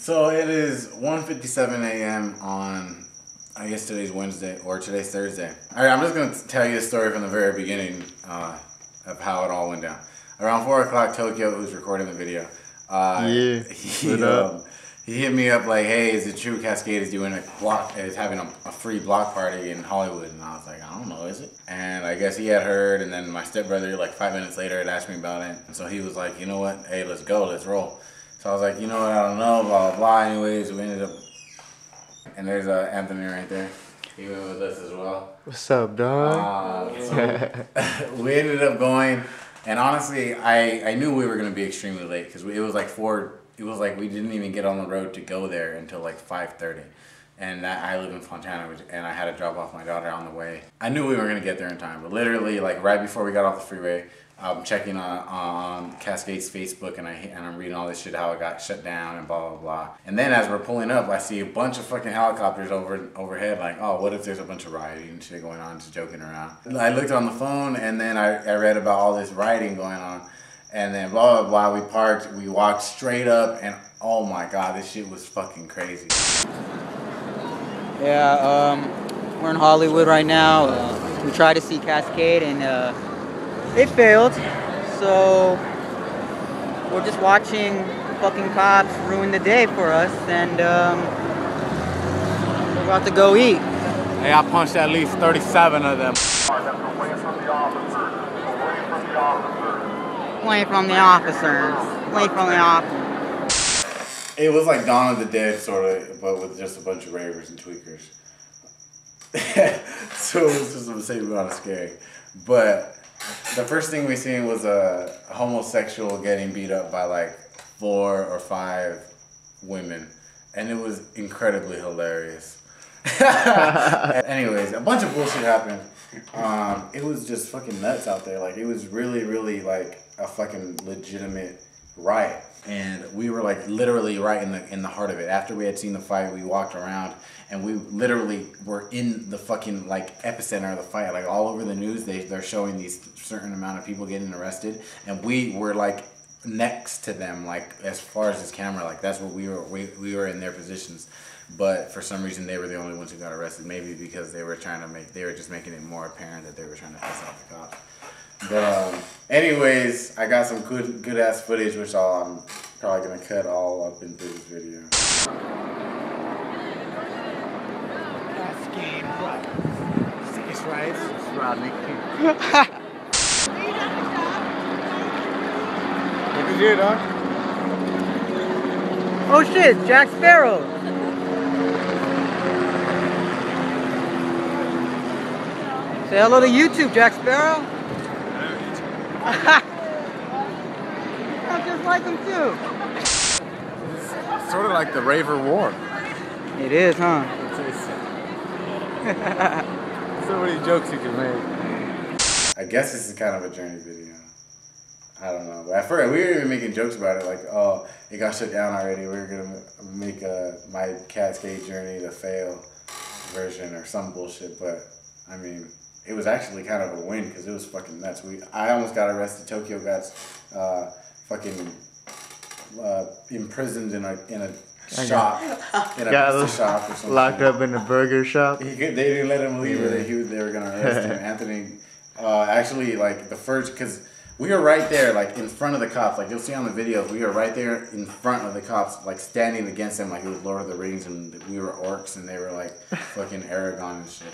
So it is 1:57 a.m. on, I guess today's Wednesday, or today's Thursday. Alright, I'm just going to tell you a story from the very beginning of how it all went down. Around 4 o'clock, Tokyo, who's recording the video, he hit me up like, hey, is it true Cascade is doing is having a free block party in Hollywood? And I was like, I don't know, is it? And I guess he had heard, and then my stepbrother, like 5 minutes later, had asked me about it. And so he was like, you know what, hey, let's go, let's roll. So I was like, you know what, I don't know, blah, blah, blah. Anyways, we ended up, and there's Anthony right there. He went with us as well. What's up, dog? So we ended up going, and honestly, I knew we were going to be extremely late because it was like we didn't even get on the road to go there until like 5:30. And I live in Fontana, and I had to drop off my daughter on the way. I knew we were going to get there in time, but literally, like right before we got off the freeway, I'm checking on Cascade's Facebook, and I'm reading all this shit, how it got shut down and blah, blah, blah. And then as we're pulling up, I see a bunch of fucking helicopters overhead, like, oh, what if there's a bunch of rioting and shit going on, just joking around. I looked on the phone, and then I read about all this rioting going on. And then blah, blah, blah, we parked, we walked straight up, and oh my God, this shit was fucking crazy. Yeah, we're in Hollywood right now. We tried to see Cascade, and it failed. So we're just watching fucking cops ruin the day for us, and we're about to go eat. Hey, I punched at least 37 of them. Away from the officers. Away from the officers. It was like Dawn of the Dead, sort of, but with just a bunch of ravers and tweakers. So it was just the same amount of scary. But the first thing we seen was a homosexual getting beat up by like 4 or 5 women. And it was incredibly hilarious. Anyways, a bunch of bullshit happened. It was just fucking nuts out there. Like, it was really, really like a fucking legitimate riot. And we were like literally right in the heart of it. After we had seen the fight, we walked around and we literally were in the fucking like epicenter of the fight. Like all over the news, they're showing these certain amount of people getting arrested, and we were like next to them, like as far as this camera, like that's what we were in their positions. But for some reason, they were the only ones who got arrested. Maybe because they were just making it more apparent that they were trying to piss off the cops. But anyways, I got some good ass footage, which I'm probably gonna cut all up into this video. Cascade, sickest rides. It's Rodney. Look at you, dog. Oh shit, Jack Sparrow. Say hello to YouTube, Jack Sparrow. I'm just like him too. It's sort of like the Raver War. It is, huh? So many jokes you can make. I guess this is kind of a journey video. I don't know. But at first, we were even making jokes about it, like, oh, it got shut down already. We were gonna make my Cascade journey the fail version or some bullshit. But I mean, it was actually kind of a win because it was fucking nuts. I almost got arrested. Tokyo got fucking imprisoned in a shop, in a pizza shop or something. Locked up in a burger shop. They didn't let him leave, or they were gonna arrest him. Anthony, actually, like the first, because we were right there, like in front of the cops. Like you'll see on the videos, we were right there in front of the cops, like standing against them, like it was Lord of the Rings, and we were orcs, and they were like fucking Aragorn and shit.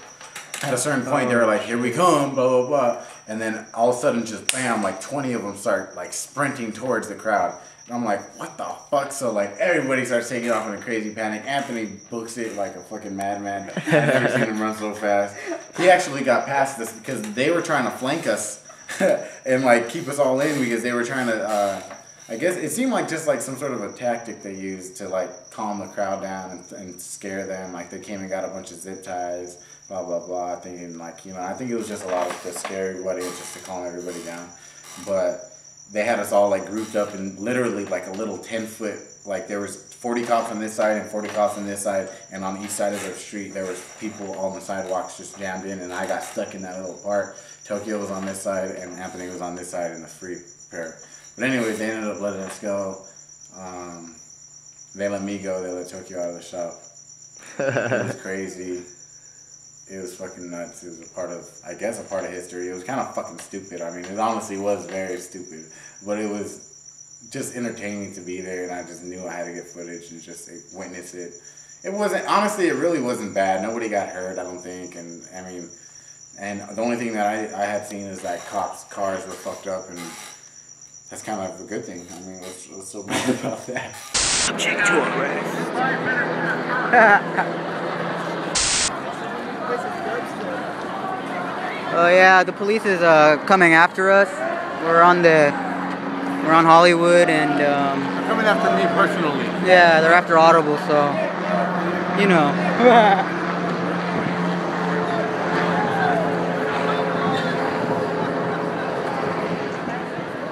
At a certain point, they were like, here we come, blah, blah, blah. And then all of a sudden, just bam, like 20 of them start like sprinting towards the crowd. And I'm like, what the fuck? So like everybody starts taking off in a crazy panic. Anthony books it like a fucking madman. I've never seen him run so fast. He actually got past this because they were trying to flank us and like keep us all in because they were trying to, I guess it seemed like just like some sort of a tactic they used to like calm the crowd down and scare them. Like they came and got a bunch of zip ties. Blah, blah, blah, thinking like, you know, I think it was just a lot of to scare everybody and just to calm everybody down. But they had us all like grouped up in literally like a little 10-foot, like there was 40 cops on this side and 40 cops on this side, and on each side of the street there was people on the sidewalks just jammed in, and I got stuck in that little part. Tokyo was on this side and Anthony was on this side in the free pair. But anyways, they ended up letting us go. They let me go. They let Tokyo out of the shop. It was crazy. It was fucking nuts. It was a part of history. It was kind of fucking stupid. I mean, it honestly was very stupid. But it was just entertaining to be there, and I just knew I had to get footage and just witness it. It wasn't, honestly, it really wasn't bad. Nobody got hurt, I don't think. And, I mean, and the only thing that I had seen is that cops' cars were fucked up, and that's kind of a good thing. I mean, what's so bad about that? Subject to arrest. Oh yeah, the police is coming after us. We're on Hollywood, and They're coming after me personally. yeah, they're after Audible, so you know.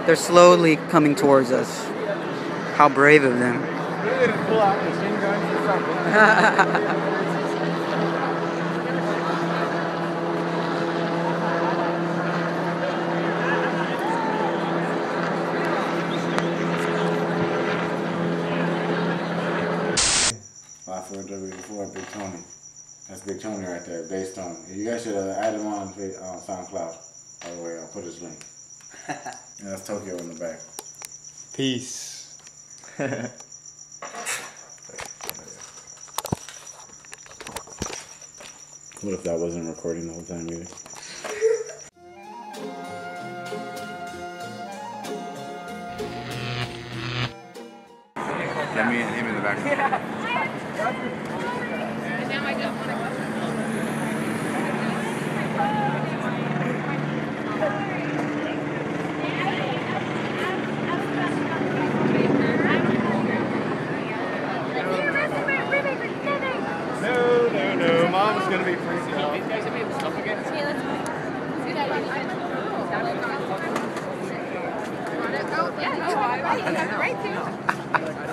They're slowly coming towards us. How brave of them. Really didn't pull out machine guns or something. Before Big Tony. That's Big Tony right there, Bass Tony. You guys should add him on SoundCloud. By the way, I'll put his link. And that's Tokyo in the back. Peace. What if that wasn't recording the whole time either? Get me and him in the back. Now I don't want to go. No. Mom's gonna be freaking out. These guys have made the stuff again? Yeah, let's see that. Oh, yeah, you have the right to.